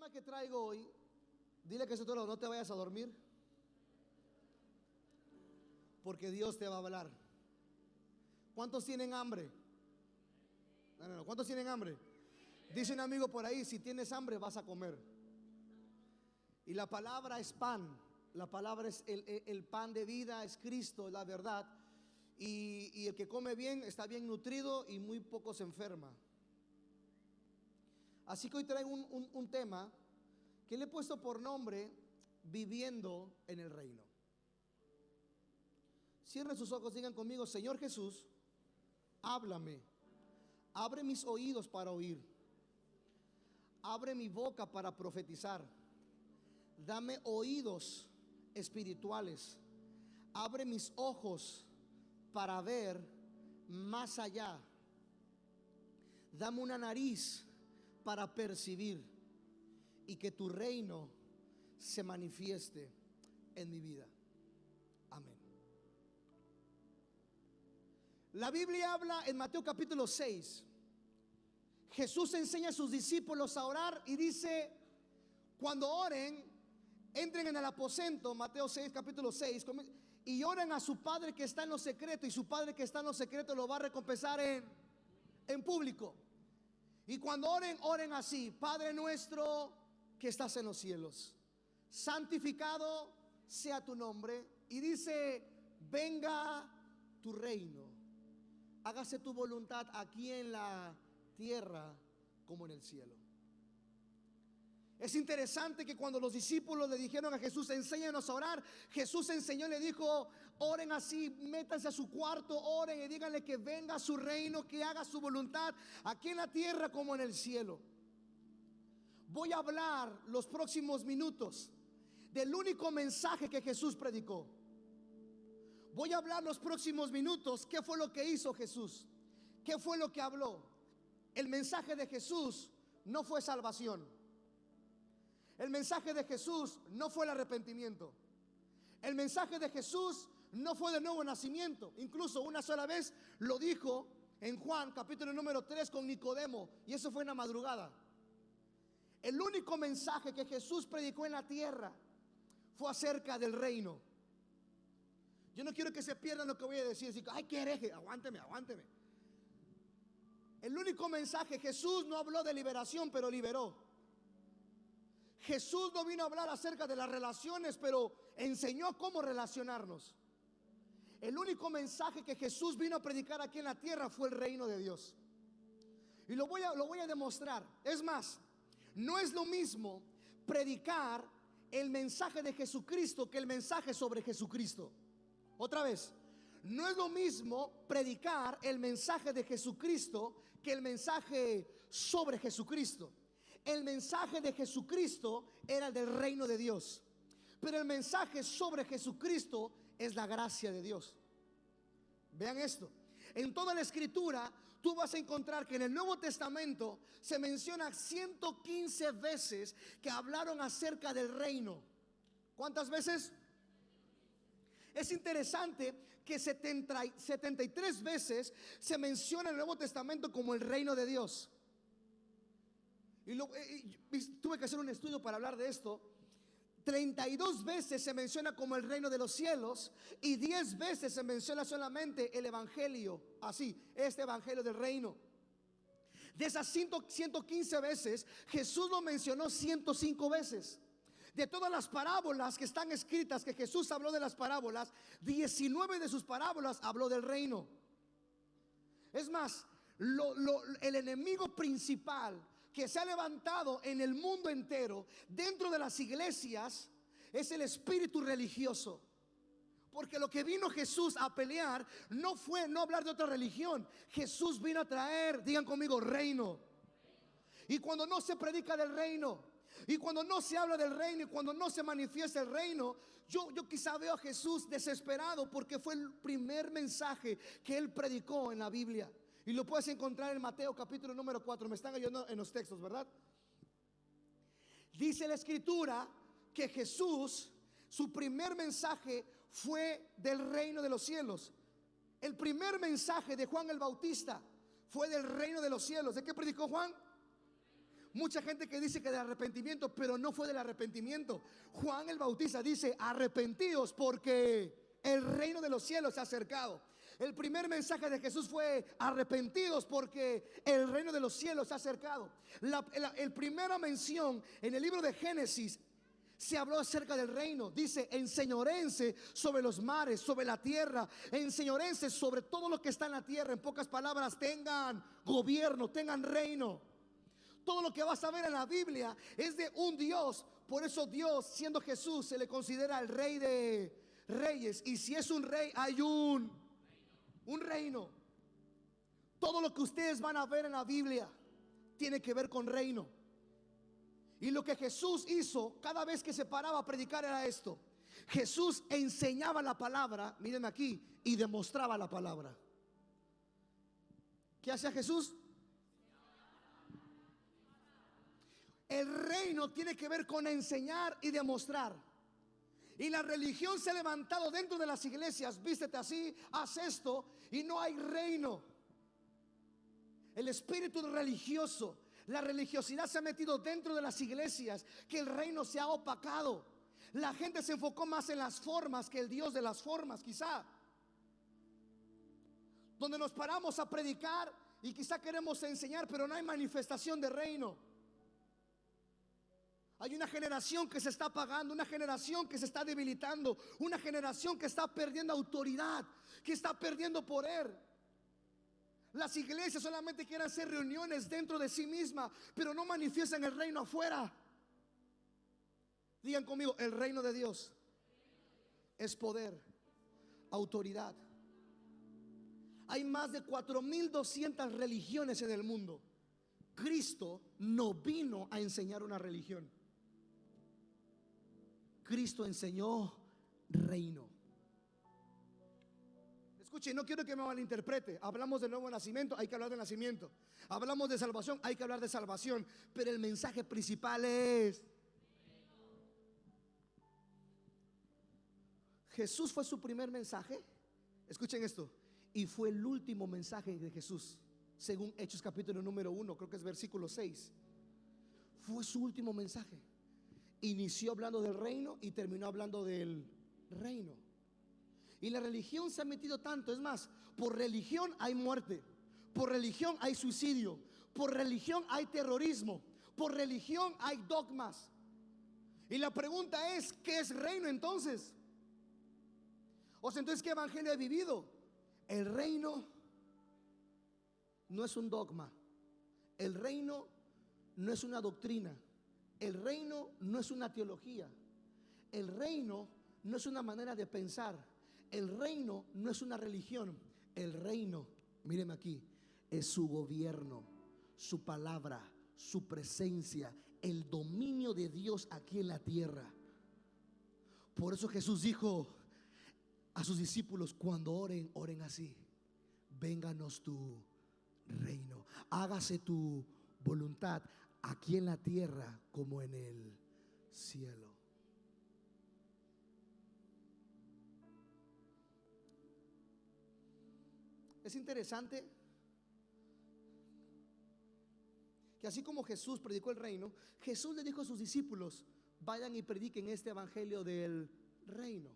tema que traigo hoy, dile que no te vayas a dormir, porque Dios te va a hablar. ¿Cuántos tienen hambre? No. ¿Cuántos tienen hambre? Dice un amigo por ahí: si tienes hambre vas a comer. Y la palabra es pan. La palabra es el pan de vida, es Cristo, es la verdad. Y el que come bien está bien nutrido y muy poco se enferma. Así que hoy traigo un tema que le he puesto por nombre: viviendo en el reino. Cierren sus ojos, digan conmigo: Señor Jesús, háblame. Abre mis oídos para oír. Abre mi boca para profetizar. Dame oídos espirituales. Abre mis ojos para ver más allá. Dame una nariz para percibir, y que tu reino se manifieste en mi vida. Amén. La Biblia habla en Mateo capítulo 6. Jesús enseña a sus discípulos a orar y dice: cuando oren, entren en el aposento, Mateo 6, capítulo 6, y oren a su Padre que está en lo secreto, y su Padre que está en lo secreto lo va a recompensar en público. Y cuando oren, oren así: Padre nuestro que estás en los cielos, santificado sea tu nombre. Y dice: venga tu reino, hágase tu voluntad aquí en la tierra como en el cielo. Es interesante que cuando los discípulos le dijeron a Jesús: enséñanos a orar, Jesús enseñó y le dijo: oren así, métanse a su cuarto, oren y díganle que venga su reino, que haga su voluntad aquí en la tierra como en el cielo. Voy a hablar los próximos minutos del único mensaje que Jesús predicó. Voy a hablar los próximos minutos qué fue lo que hizo Jesús, qué fue lo que habló. El mensaje de Jesús no fue salvación. El mensaje de Jesús no fue el arrepentimiento. El mensaje de Jesús no fue de nuevo nacimiento. Incluso una sola vez lo dijo en Juan capítulo número 3 con Nicodemo, y eso fue en la madrugada. El único mensaje que Jesús predicó en la tierra fue acerca del reino. Yo no quiero que se pierdan lo que voy a decir. Así, ay, qué hereje, aguánteme. El único mensaje: Jesús no habló de liberación, pero liberó. Jesús no vino a hablar acerca de las relaciones, pero enseñó cómo relacionarnos. El único mensaje que Jesús vino a predicar aquí en la tierra fue el reino de Dios. Y lo voy a demostrar. Es más, no es lo mismo predicar el mensaje de Jesucristo que el mensaje sobre Jesucristo. Otra vez, no es lo mismo predicar el mensaje de Jesucristo que el mensaje sobre Jesucristo. El mensaje de Jesucristo era el del reino de Dios, pero el mensaje sobre Jesucristo es la gracia de Dios. Vean esto: en toda la escritura tú vas a encontrar que en el Nuevo Testamento se menciona 115 veces que hablaron acerca del reino. ¿Cuántas veces? Es interesante que 73 veces se menciona en el Nuevo Testamento como el reino de Dios. Y tuve que hacer un estudio para hablar de esto. 32 veces se menciona como el reino de los cielos, y 10 veces se menciona solamente el evangelio, así, este evangelio del reino. De esas 115 veces, Jesús lo mencionó 105 veces. De todas las parábolas que están escritas, que Jesús habló de las parábolas, 19 de sus parábolas habló del reino. Es más, el enemigo principal que se ha levantado en el mundo entero, dentro de las iglesias, es el espíritu religioso. Porque lo que vino Jesús a pelear no fue no hablar de otra religión. Jesús vino a traer, digan conmigo, reino. Y cuando no se predica del reino, y cuando no se habla del reino, y cuando no se manifiesta el reino, yo quizá veo a Jesús desesperado, porque fue el primer mensaje que él predicó en la Biblia. Y lo puedes encontrar en Mateo capítulo número 4. Me están ayudando en los textos, ¿verdad? Dice la escritura que Jesús, su primer mensaje fue del reino de los cielos. El primer mensaje de Juan el Bautista fue del reino de los cielos. ¿De qué predicó Juan? Mucha gente que dice que del arrepentimiento, pero no fue del arrepentimiento. Juan el Bautista dice: arrepentíos porque el reino de los cielos se ha acercado. El primer mensaje de Jesús fue: arrepentidos porque el reino de los cielos se ha acercado. El primera mención en el libro de Génesis se habló acerca del reino. Dice: enseñorense sobre los mares, sobre la tierra, enseñorense sobre todo lo que está en la tierra. En pocas palabras, tengan gobierno, tengan reino. Todo lo que vas a ver en la Biblia es de un Dios. Por eso Dios, siendo Jesús, se le considera el rey de reyes. Y si es un rey, hay un reino. Todo lo que ustedes van a ver en la Biblia tiene que ver con reino. Y lo que Jesús hizo cada vez que se paraba a predicar era esto: Jesús enseñaba la palabra, miren aquí, y demostraba la palabra. ¿Qué hacía Jesús? El reino tiene que ver con enseñar y demostrar. Y la religión se ha levantado dentro de las iglesias: vístete así, haz esto, y no hay reino. El espíritu religioso, la religiosidad se ha metido dentro de las iglesias, que el reino se ha opacado. La gente se enfocó más en las formas que el Dios de las formas, quizá. Donde nos paramos a predicar y quizá queremos enseñar, pero no hay manifestación de reino. Hay una generación que se está apagando, una generación que se está debilitando, una generación que está perdiendo autoridad, que está perdiendo poder. Las iglesias solamente quieren hacer reuniones dentro de sí mismas, pero no manifiestan el reino afuera. Digan conmigo: el reino de Dios es poder, autoridad. Hay más de 4,200 religiones en el mundo. Cristo no vino a enseñar una religión. Cristo enseñó reino. Escuche, no quiero que me malinterprete. Hablamos del nuevo nacimiento, hay que hablar de nacimiento. Hablamos de salvación, hay que hablar de salvación. Pero el mensaje principal es: Jesús fue su primer mensaje. Escuchen esto. Y fue el último mensaje de Jesús, según Hechos capítulo número 1, creo que es versículo 6. Fue su último mensaje. Inició hablando del reino y terminó hablando del reino. Y la religión se ha metido tanto. Es más, por religión hay muerte, por religión hay suicidio, por religión hay terrorismo, por religión hay dogmas. Y la pregunta es: ¿qué es reino entonces? O sea, entonces, ¿qué evangelio he vivido? El reino no es un dogma. El reino no es una doctrina. El reino no es una teología. El reino no es una manera de pensar. El reino no es una religión. El reino, míreme aquí, es su gobierno, su palabra, su presencia, el dominio de Dios aquí en la tierra. Por eso Jesús dijo a sus discípulos: cuando oren, oren así: vénganos tu reino, hágase tu voluntad, aquí en la tierra como en el cielo. Es interesante que así como Jesús predicó el reino, Jesús le dijo a sus discípulos: vayan y prediquen este evangelio del reino.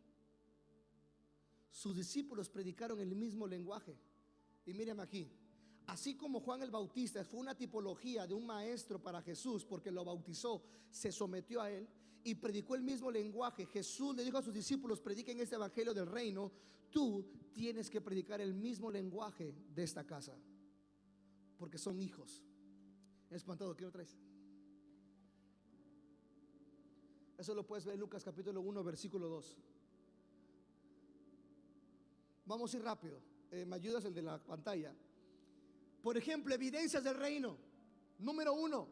Sus discípulos predicaron el mismo lenguaje. Y mírenme aquí: así como Juan el Bautista fue una tipología de un maestro para Jesús, porque lo bautizó, se sometió a él y predicó el mismo lenguaje. Jesús le dijo a sus discípulos: prediquen este evangelio del reino. Tú tienes que predicar el mismo lenguaje de esta casa, porque son hijos. Espantado, ¿qué otra vez? Eso lo puedes ver en Lucas capítulo 1 versículo 2. Vamos a ir rápido. Me ayudas el de la pantalla. Por ejemplo, evidencias del reino. Número 1,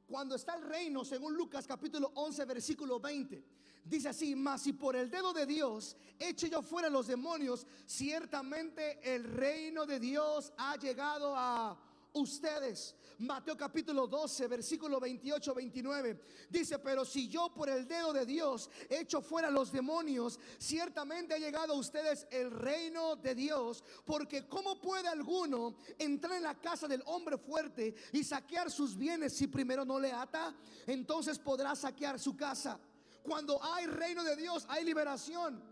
cuando está el reino, según Lucas capítulo 11 versículo 20, dice así: mas si por el dedo de Dios eche yo fuera los demonios, ciertamente el reino de Dios ha llegado a ustedes. Mateo capítulo 12, versículo 28-29 dice: pero si yo por el dedo de Dios echo fuera los demonios, ciertamente ha llegado a ustedes el reino de Dios. Porque ¿cómo puede alguno entrar en la casa del hombre fuerte y saquear sus bienes si primero no le ata? Entonces podrá saquear su casa. Cuando hay reino de Dios hay liberación.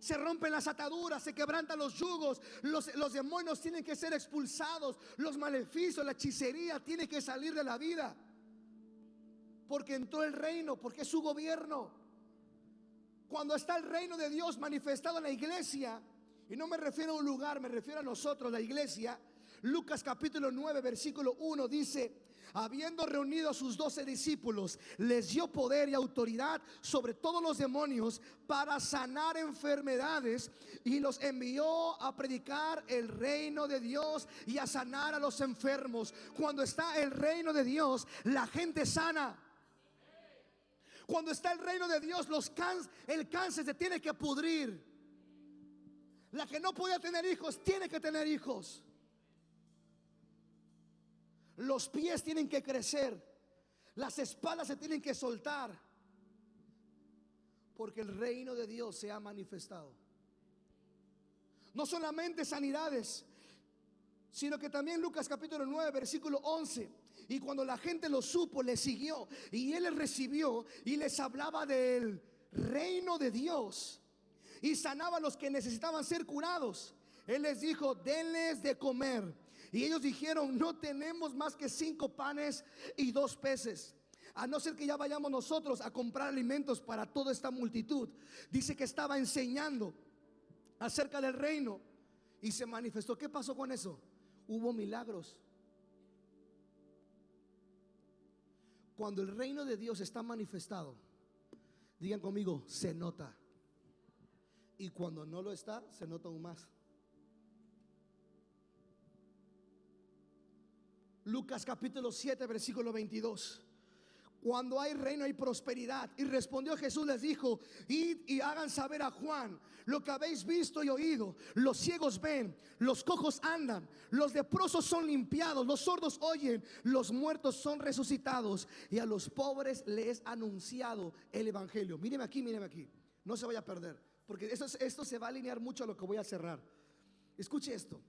Se rompen las ataduras, se quebrantan los yugos, los demonios tienen que ser expulsados, los maleficios, la hechicería tiene que salir de la vida. Porque entró el reino, porque es su gobierno. Cuando está el reino de Dios manifestado en la iglesia, y no me refiero a un lugar, me refiero a nosotros, la iglesia. Lucas capítulo 9, versículo 1 dice: habiendo reunido a sus 12 discípulos, les dio poder y autoridad sobre todos los demonios para sanar enfermedades, y los envió a predicar el reino de Dios y a sanar a los enfermos. Cuando está el reino de Dios, la gente sana. Cuando está el reino de Dios, el cáncer se tiene que pudrir. La que no podía tener hijos tiene que tener hijos. Los pies tienen que crecer, las espaldas se tienen que soltar, porque el reino de Dios se ha manifestado. No solamente sanidades, sino que también Lucas capítulo 9, versículo 11: y cuando la gente lo supo, le siguió, y él les recibió y les hablaba del reino de Dios, y sanaba a los que necesitaban ser curados. Él les dijo: denles de comer. Y ellos dijeron: no tenemos más que 5 panes y 2 peces. A no ser que ya vayamos nosotros a comprar alimentos para toda esta multitud. Dice que estaba enseñando acerca del reino y se manifestó. ¿Qué pasó con eso? Hubo milagros. Cuando el reino de Dios está manifestado, digan conmigo, se nota. Y cuando no lo está, se nota aún más. Lucas capítulo 7, versículo 22. Cuando hay reino hay prosperidad. Y respondió Jesús, les dijo: id y hagan saber a Juan lo que habéis visto y oído. Los ciegos ven, los cojos andan, los leprosos son limpiados, los sordos oyen, los muertos son resucitados, y a los pobres les es anunciado el evangelio. Míreme aquí, no se vaya a perder, porque esto se va a alinear mucho a lo que voy a cerrar. Escuche esto,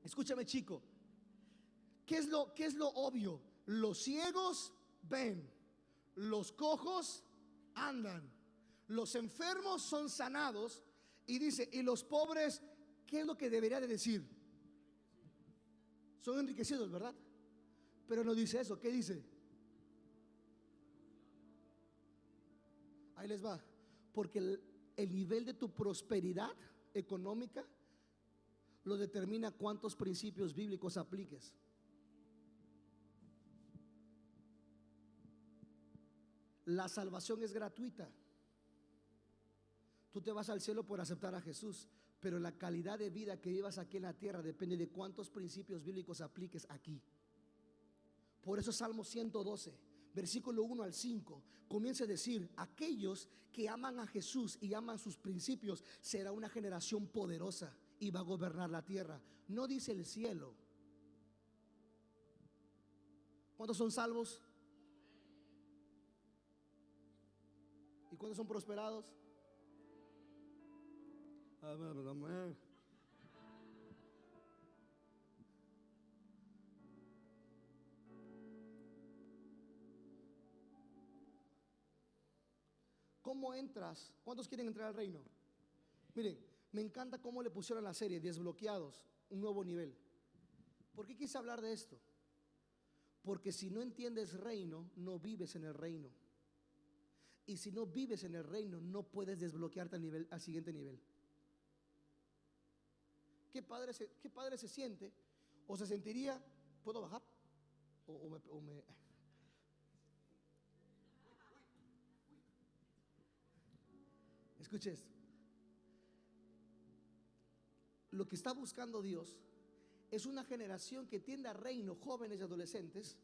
escúchame, chico. ¿Qué es lo obvio? Los ciegos ven, los cojos andan, los enfermos son sanados, y dice: y los pobres, ¿qué es lo que debería de decir? Son enriquecidos, ¿verdad? Pero no dice eso. ¿Qué dice? Ahí les va. Porque el nivel de tu prosperidad económica lo determina cuántos principios bíblicos apliques. La salvación es gratuita. Tú te vas al cielo por aceptar a Jesús, pero la calidad de vida que vivas aquí en la tierra depende de cuántos principios bíblicos apliques aquí. Por eso Salmo 112, versículo 1 al 5 comienza a decir: aquellos que aman a Jesús y aman sus principios será una generación poderosa y va a gobernar la tierra. No dice el cielo. ¿Cuántos son salvos? ¿Y cuántos son prosperados? Amén. ¿Cómo entras? ¿Cuántos quieren entrar al reino? Miren, me encanta cómo le pusieron la serie Desbloqueados, un nuevo nivel. ¿Por qué quise hablar de esto? Porque si no entiendes reino, no vives en el reino. Y si no vives en el reino, no puedes desbloquearte al siguiente nivel. ¿Qué padre se siente? ¿O se sentiría? ¿Puedo bajar? ¿O me... Escuche esto. Lo que está buscando Dios es una generación que tienda a reino, jóvenes y adolescentes,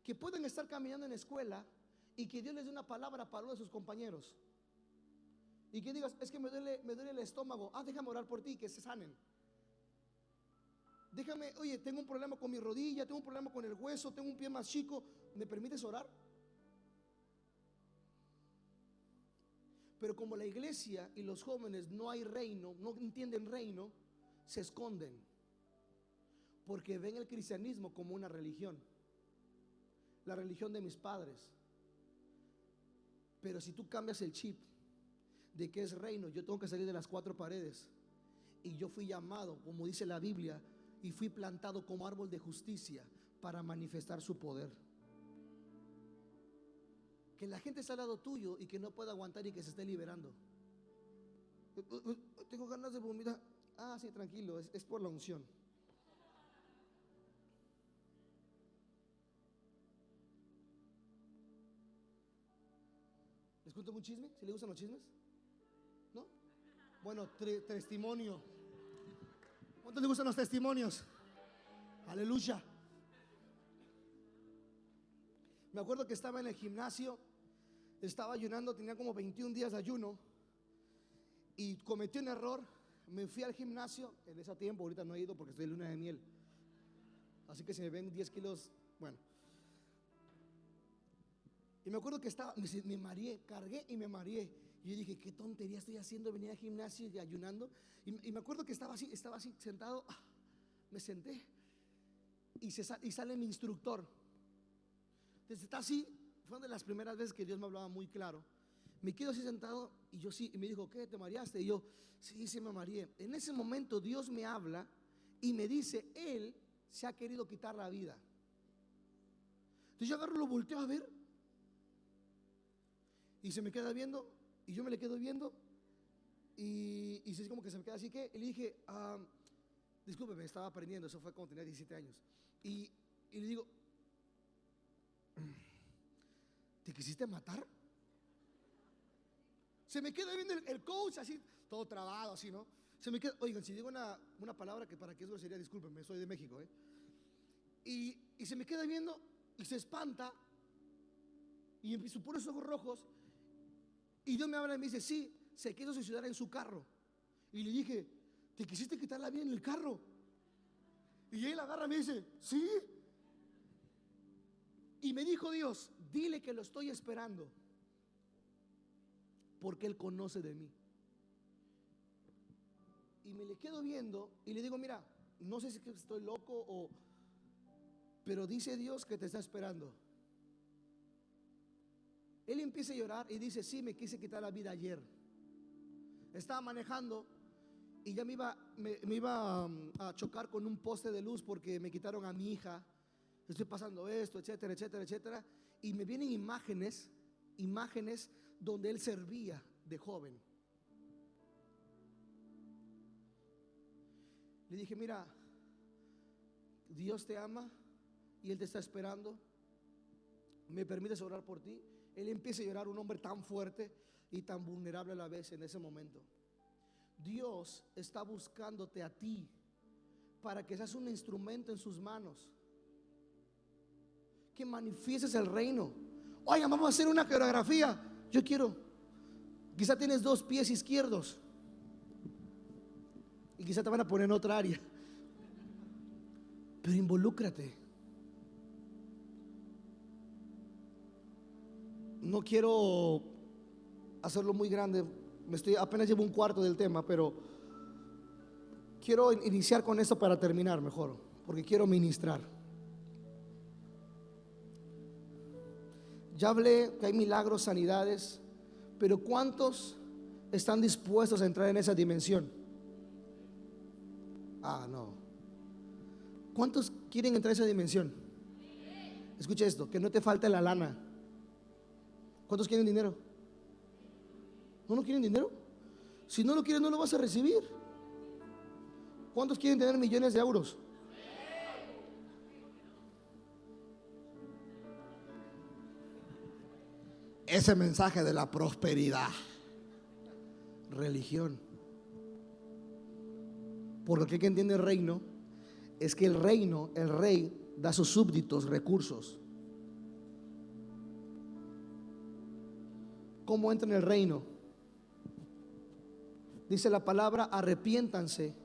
que pueden estar caminando en la escuela y que Dios les dé una palabra para uno de sus compañeros. Y que digas: es que me duele el estómago. Déjame orar por ti, que se sanen. Déjame, oye, tengo un problema con mi rodilla, tengo un problema con el hueso, tengo un pie más chico, ¿me permites orar? Pero como la iglesia y los jóvenes no hay reino, no entienden reino, se esconden, porque ven el cristianismo como una religión, la religión de mis padres. Pero si tú cambias el chip de que es reino, yo tengo que salir de las cuatro paredes, y yo fui llamado, como dice la Biblia, y fui plantado como árbol de justicia para manifestar su poder. Que la gente está al lado tuyo y que no pueda aguantar y que se esté liberando. Tengo ganas de vomitar. Ah, sí, tranquilo, es por la unción. ¿Les cuento un chisme? ¿Si les gustan los chismes? ¿No? Bueno, testimonio. ¿Cuántos les gustan los testimonios? Aleluya. Me acuerdo que estaba en el gimnasio, estaba ayunando, tenía como 21 días de ayuno y cometí un error. Me fui al gimnasio en ese tiempo, ahorita no he ido porque estoy en luna de miel. Así que si me ven 10 kilos, bueno. Y me acuerdo que me mareé, cargué y me mareé. Y yo dije, qué tontería estoy haciendo, venía al gimnasio y ayunando. Y me acuerdo que estaba así sentado, me senté y sale mi instructor. Entonces está así, fue una de las primeras veces que Dios me hablaba muy claro. Me quedo así sentado y yo sí, y me dijo, ¿qué? ¿Te mareaste? Y yo, sí, me mareé. En ese momento Dios me habla y me dice, Él se ha querido quitar la vida. Entonces yo agarro, lo volteo a ver y se me queda viendo y yo me le quedo viendo y es como que se me queda así que, y le dije, discúlpeme, estaba aprendiendo, eso fue cuando tenía 17 años. Y le digo, ¿te quisiste matar? Se me queda viendo el coach así, todo trabado así, ¿no? Se me queda, oigan, si digo una palabra que para que es grosería, discúlpenme, soy de México, y se me queda viendo y se espanta y empiezo por esos ojos rojos y Dios me habla y me dice, sí, se quiso suicidar en su carro. Y le dije, ¿te quisiste quitar la vida en el carro? Y él agarra y me dice, sí. Y me dijo Dios, dile que lo estoy esperando, porque Él conoce de mí. Y me le quedo viendo y le digo, mira, no sé si estoy loco pero dice Dios que te está esperando. Él empieza a llorar y dice, sí, me quise quitar la vida ayer. Estaba manejando y ya me iba a chocar con un poste de luz porque me quitaron a mi hija. Estoy pasando esto, etcétera, etcétera, etcétera. Y me vienen imágenes donde él servía de joven. Le dije, mira, Dios te ama y Él te está esperando. ¿Me permites orar por ti? Él empieza a llorar, un hombre tan fuerte y tan vulnerable a la vez en ese momento. Dios está buscándote a ti para que seas un instrumento en sus manos, que manifiestes el reino. Oigan, vamos a hacer una coreografía. Yo quiero. Quizá tienes 2 pies izquierdos y quizá te van a poner en otra área, pero involúcrate. No quiero hacerlo muy grande, apenas llevo un cuarto del tema, pero quiero iniciar con esto para terminar mejor, porque quiero ministrar. Ya hablé que hay milagros, sanidades, pero ¿cuántos están dispuestos a entrar en esa dimensión? No. ¿Cuántos quieren entrar en esa dimensión? Escucha esto, que no te falte la lana. ¿Cuántos quieren dinero? ¿No quieren dinero? Si no lo quieren, no lo vas a recibir. ¿Cuántos quieren tener millones de euros? Ese mensaje de la prosperidad, religión. Porque el que entiende el reino es que el rey da a sus súbditos recursos. ¿Cómo entra en el reino? Dice la palabra, arrepiéntanse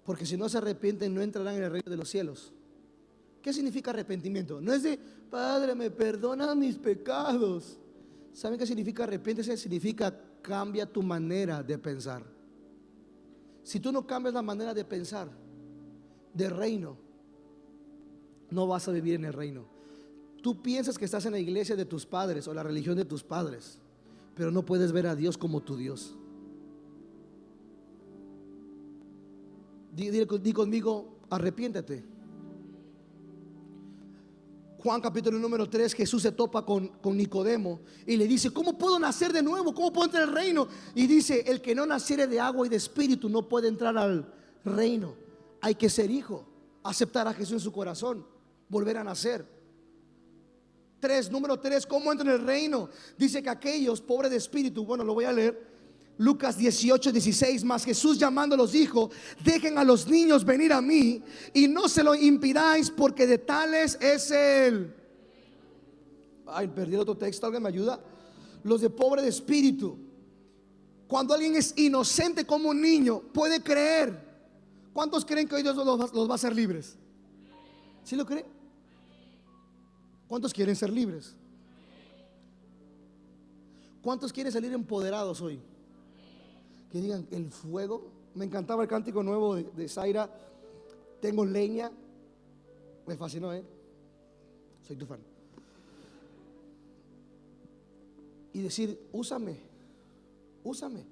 Porque si no se arrepienten, no entrarán en el reino de los cielos. ¿Qué significa arrepentimiento? No es de, Padre, me perdona mis pecados. ¿Saben qué significa arrepiéntese? Significa cambia tu manera de pensar. Si tú no cambias la manera de pensar de reino, no vas a vivir en el reino. Tú piensas que estás en la iglesia de tus padres o la religión de tus padres, pero no puedes ver a Dios como tu Dios. Di conmigo, arrepiéntate. Juan capítulo número 3, Jesús se topa con Nicodemo y le dice, ¿cómo puedo nacer de nuevo? ¿Cómo puedo entrar al reino? Y dice, el que no naciere de agua y de espíritu no puede entrar al reino. Hay que ser hijo, aceptar a Jesús en su corazón, volver a nacer. Número 3, ¿cómo entra en el reino? Dice que aquellos pobres de espíritu, bueno, lo voy a leer, Lucas 18:16, más Jesús llamándolos dijo, dejen a los niños venir a mí y no se lo impidáis, porque de tales es el... Ay, perdí el otro texto, ¿alguien me ayuda? Los de pobre de espíritu. Cuando alguien es inocente como un niño, puede creer. ¿Cuántos creen que hoy Dios los va a hacer libres? ¿Sí lo creen? ¿Cuántos quieren ser libres? ¿Cuántos quieren salir empoderados hoy? Que digan, el fuego. Me encantaba el cántico nuevo de Zaira, tengo leña. Me fascinó, soy tu fan. Y decir, úsame, úsame.